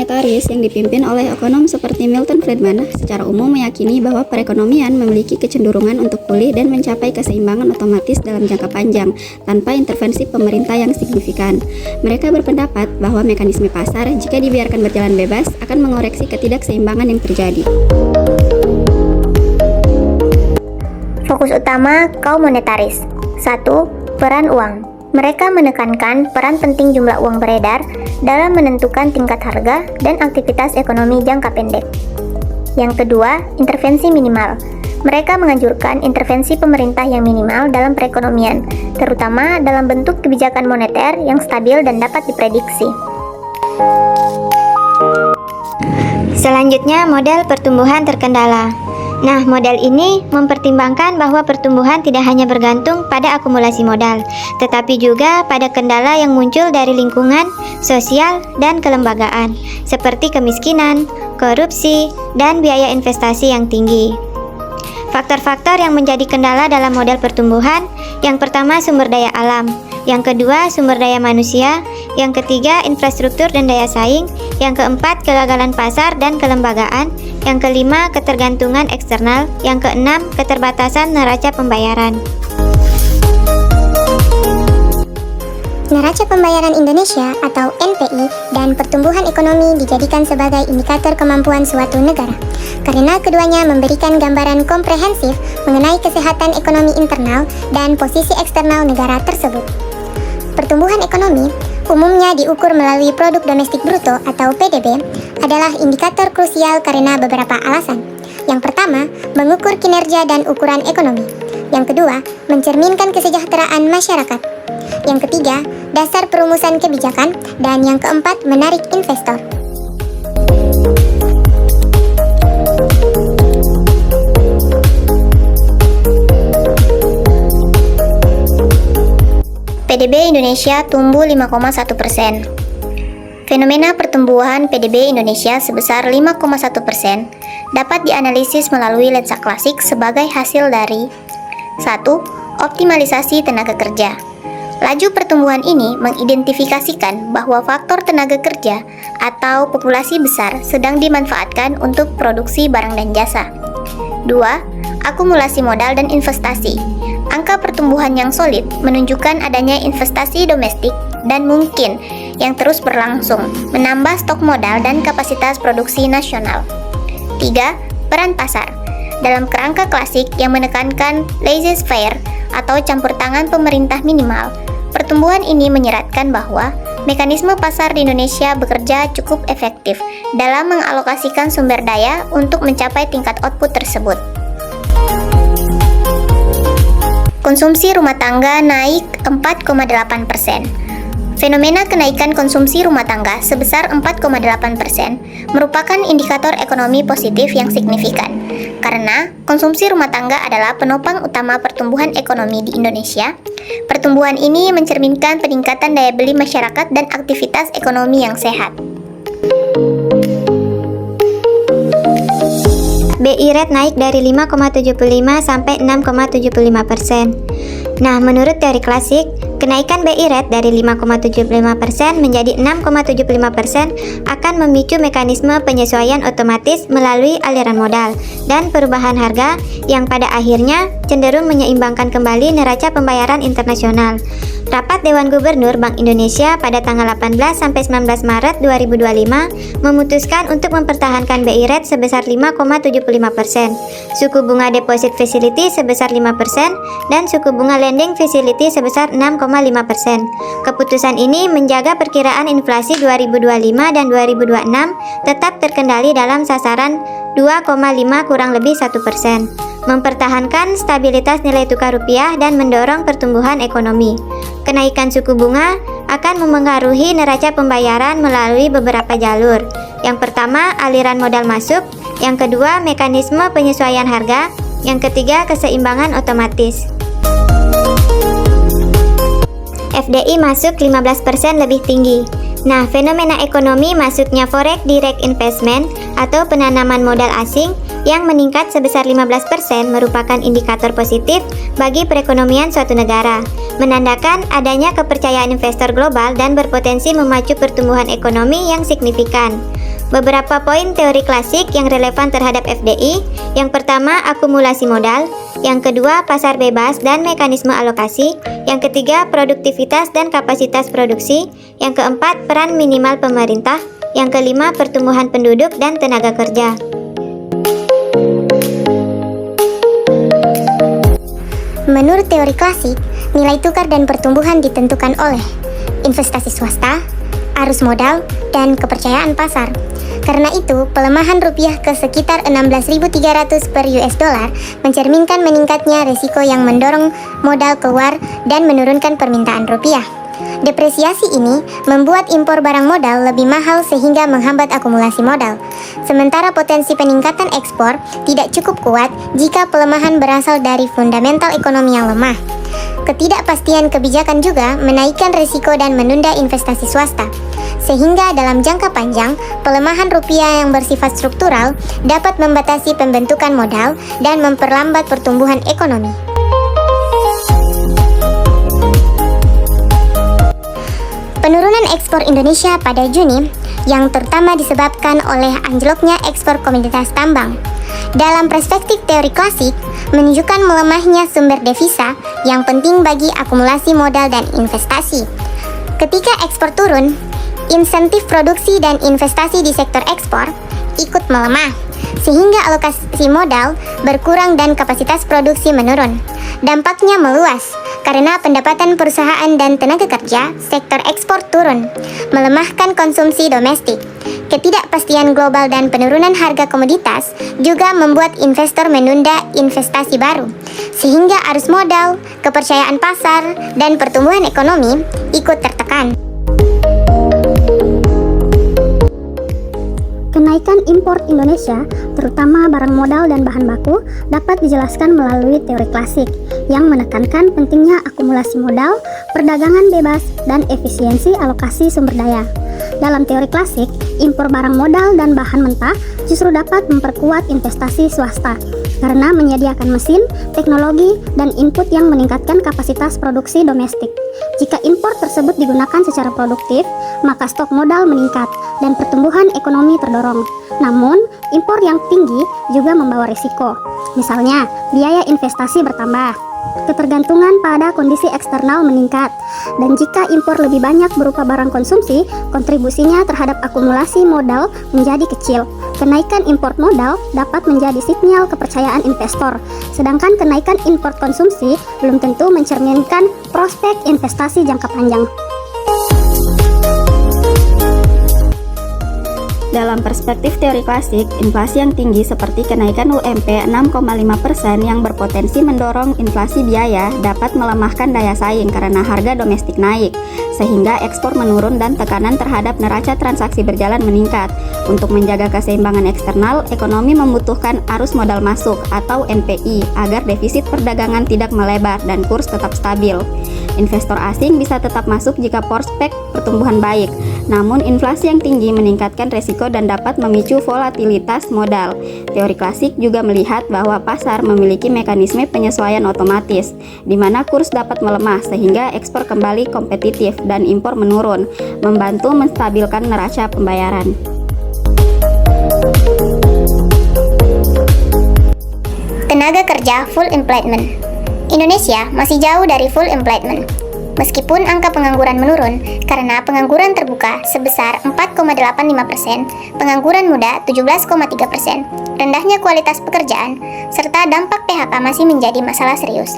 monetaris yang dipimpin oleh ekonom seperti Milton Friedman secara umum meyakini bahwa perekonomian memiliki kecenderungan untuk pulih dan mencapai keseimbangan otomatis dalam jangka panjang tanpa intervensi pemerintah yang signifikan. Mereka berpendapat bahwa mekanisme pasar jika dibiarkan berjalan bebas akan mengoreksi ketidakseimbangan yang terjadi. Fokus utama kaum monetaris. 1. Peran uang. Mereka menekankan peran penting jumlah uang beredar dalam menentukan tingkat harga dan aktivitas ekonomi jangka pendek. Yang kedua, intervensi minimal. Mereka menganjurkan intervensi pemerintah yang minimal dalam perekonomian, terutama dalam bentuk kebijakan moneter yang stabil dan dapat diprediksi. Selanjutnya, model pertumbuhan terkendala. Nah, model ini mempertimbangkan bahwa pertumbuhan tidak hanya bergantung pada akumulasi modal, tetapi juga pada kendala yang muncul dari lingkungan, sosial, dan kelembagaan, seperti kemiskinan, korupsi, dan biaya investasi yang tinggi. Faktor-faktor yang menjadi kendala dalam model pertumbuhan, yang pertama sumber daya alam, yang kedua sumber daya manusia, yang ketiga infrastruktur dan daya saing, yang keempat kegagalan pasar dan kelembagaan, yang kelima ketergantungan eksternal, yang keenam keterbatasan neraca pembayaran. Neraca pembayaran Indonesia atau NPI dan pertumbuhan ekonomi dijadikan sebagai indikator kemampuan suatu negara, karena keduanya memberikan gambaran komprehensif mengenai kesehatan ekonomi internal dan posisi eksternal negara tersebut. Pertumbuhan ekonomi, umumnya diukur melalui produk domestik bruto atau PDB, adalah indikator krusial karena beberapa alasan. Yang pertama, mengukur kinerja dan ukuran ekonomi. Yang kedua, mencerminkan kesejahteraan masyarakat. Yang ketiga, dasar perumusan kebijakan. Dan yang keempat, menarik investor. PDB Indonesia tumbuh 5,1%. Fenomena pertumbuhan PDB Indonesia sebesar 5,1% dapat dianalisis melalui lensa klasik sebagai hasil dari 1. Optimalisasi tenaga kerja. Laju pertumbuhan ini mengidentifikasikan bahwa faktor tenaga kerja atau populasi besar sedang dimanfaatkan untuk produksi barang dan jasa. 2. Akumulasi modal dan investasi. Angka pertumbuhan yang solid menunjukkan adanya investasi domestik dan mungkin yang terus berlangsung, menambah stok modal dan kapasitas produksi nasional. 3. Peran pasar. Dalam kerangka klasik yang menekankan laissez-faire atau campur tangan pemerintah minimal, pertumbuhan ini menyeratkan bahwa mekanisme pasar di Indonesia bekerja cukup efektif dalam mengalokasikan sumber daya untuk mencapai tingkat output tersebut. Konsumsi rumah tangga naik 4,8%. Fenomena kenaikan konsumsi rumah tangga sebesar 4,8% merupakan indikator ekonomi positif yang signifikan, karena konsumsi rumah tangga adalah penopang utama pertumbuhan ekonomi di Indonesia. Pertumbuhan ini mencerminkan peningkatan daya beli masyarakat dan aktivitas ekonomi yang sehat. BI rate naik dari 5,75 sampai 6,75%. Nah, menurut teori klasik, kenaikan BI rate dari 5,75% menjadi 6,75% akan memicu mekanisme penyesuaian otomatis melalui aliran modal dan perubahan harga yang pada akhirnya cenderung menyeimbangkan kembali neraca pembayaran internasional. Rapat Dewan Gubernur Bank Indonesia pada tanggal 18 sampai 19 Maret 2025 memutuskan untuk mempertahankan BI rate sebesar 5,75%, suku bunga deposit facility sebesar 5%, dan suku bunga lending facility sebesar 6,5%. Keputusan ini menjaga perkiraan inflasi 2025 dan 2026 tetap terkendali dalam sasaran 2,5 kurang lebih 1%, mempertahankan stabilitas nilai tukar rupiah dan mendorong pertumbuhan ekonomi. Kenaikan suku bunga akan memengaruhi neraca pembayaran melalui beberapa jalur. Yang pertama, aliran modal masuk. Yang kedua, mekanisme penyesuaian harga. Yang ketiga, keseimbangan otomatis. FDI masuk 15% lebih tinggi. Nah, fenomena ekonomi masuknya forex direct investment atau penanaman modal asing yang meningkat sebesar 15% merupakan indikator positif bagi perekonomian suatu negara, menandakan adanya kepercayaan investor global dan berpotensi memacu pertumbuhan ekonomi yang signifikan. Beberapa poin teori klasik yang relevan terhadap FDI. Yang pertama, akumulasi modal. Yang kedua, pasar bebas dan mekanisme alokasi. Yang ketiga, produktivitas dan kapasitas produksi. Yang keempat, peran minimal pemerintah. Yang kelima, pertumbuhan penduduk dan tenaga kerja. Menurut teori klasik, nilai tukar dan pertumbuhan ditentukan oleh investasi swasta, arus modal, dan kepercayaan pasar. Karena itu, pelemahan rupiah ke sekitar 16.300 per US dollar mencerminkan meningkatnya risiko yang mendorong modal keluar dan menurunkan permintaan rupiah. Depresiasi ini membuat impor barang modal lebih mahal sehingga menghambat akumulasi modal. Sementara potensi peningkatan ekspor tidak cukup kuat jika pelemahan berasal dari fundamental ekonomi yang lemah. Ketidakpastian kebijakan juga menaikkan risiko dan menunda investasi swasta. Sehingga dalam jangka panjang, pelemahan rupiah yang bersifat struktural dapat membatasi pembentukan modal dan memperlambat pertumbuhan ekonomi. Penurunan ekspor Indonesia pada Juni yang terutama disebabkan oleh anjloknya ekspor komoditas tambang. Dalam perspektif teori klasik, menunjukkan melemahnya sumber devisa yang penting bagi akumulasi modal dan investasi. Ketika ekspor turun, insentif produksi dan investasi di sektor ekspor ikut melemah, sehingga alokasi modal berkurang dan kapasitas produksi menurun. Dampaknya meluas, karena pendapatan perusahaan dan tenaga kerja sektor ekspor turun, melemahkan konsumsi domestik. Ketidakpastian global dan penurunan harga komoditas juga membuat investor menunda investasi baru, sehingga arus modal, kepercayaan pasar, dan pertumbuhan ekonomi ikut tertekan. Kenaikan impor Indonesia, terutama barang modal dan bahan baku, dapat dijelaskan melalui teori klasik yang menekankan pentingnya akumulasi modal, perdagangan bebas, dan efisiensi alokasi sumber daya. Dalam teori klasik, impor barang modal dan bahan mentah justru dapat memperkuat investasi swasta karena menyediakan mesin, teknologi, dan input yang meningkatkan kapasitas produksi domestik. Jika impor tersebut digunakan secara produktif, maka stok modal meningkat dan pertumbuhan ekonomi terdorong. Namun, impor yang tinggi juga membawa risiko. Misalnya, biaya investasi bertambah, ketergantungan pada kondisi eksternal meningkat, dan jika impor lebih banyak berupa barang konsumsi, kontribusinya terhadap akumulasi modal menjadi kecil. Kenaikan impor modal dapat menjadi sinyal kepercayaan investor, sedangkan kenaikan impor konsumsi belum tentu mencerminkan prospek investasi jangka panjang. Dalam perspektif teori klasik, inflasi yang tinggi seperti kenaikan UMP 6,5% yang berpotensi mendorong inflasi biaya dapat melemahkan daya saing karena harga domestik naik, sehingga ekspor menurun dan tekanan terhadap neraca transaksi berjalan meningkat. Untuk menjaga keseimbangan eksternal, ekonomi membutuhkan arus modal masuk atau NPI agar defisit perdagangan tidak melebar dan kurs tetap stabil. Investor asing bisa tetap masuk jika prospek pertumbuhan baik, namun inflasi yang tinggi meningkatkan resiko dan dapat memicu volatilitas modal. Teori klasik juga melihat bahwa pasar memiliki mekanisme penyesuaian otomatis, di mana kurs dapat melemah sehingga ekspor kembali kompetitif dan impor menurun, membantu menstabilkan neraca pembayaran. Tenaga kerja full employment. Indonesia masih jauh dari full employment. Meskipun angka pengangguran menurun karena pengangguran terbuka sebesar 4,85%, pengangguran muda 17,3%, rendahnya kualitas pekerjaan, serta dampak PHK masih menjadi masalah serius.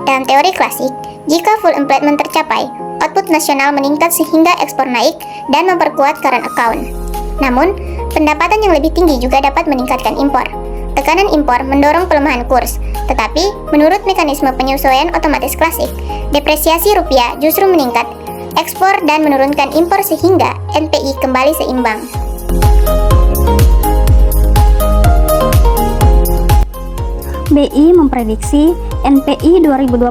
Dalam teori klasik, jika full employment tercapai, output nasional meningkat sehingga ekspor naik dan memperkuat current account. Namun, pendapatan yang lebih tinggi juga dapat meningkatkan impor. Tekanan impor mendorong pelemahan kurs, tetapi menurut mekanisme penyesuaian otomatis klasik, depresiasi rupiah justru meningkat ekspor dan menurunkan impor sehingga NPI kembali seimbang. BI memprediksi NPI 2025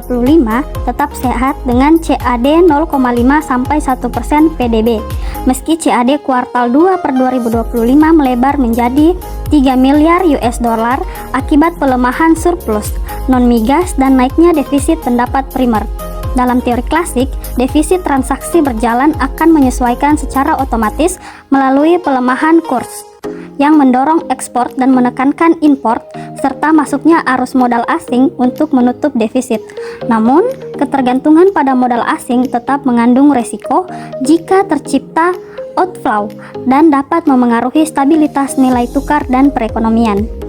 tetap sehat dengan CAD 0,5-1% PDB, meski CAD kuartal 2 per 2025 melebar menjadi 3 miliar US dollar akibat pelemahan surplus non-migas dan naiknya defisit pendapat primer. Dalam teori klasik, defisit transaksi berjalan akan menyesuaikan secara otomatis melalui pelemahan kurs yang mendorong ekspor dan menekankan impor, serta masuknya arus modal asing untuk menutup defisit. Namun, ketergantungan pada modal asing tetap mengandung resiko jika tercipta outflow dan dapat memengaruhi stabilitas nilai tukar dan perekonomian.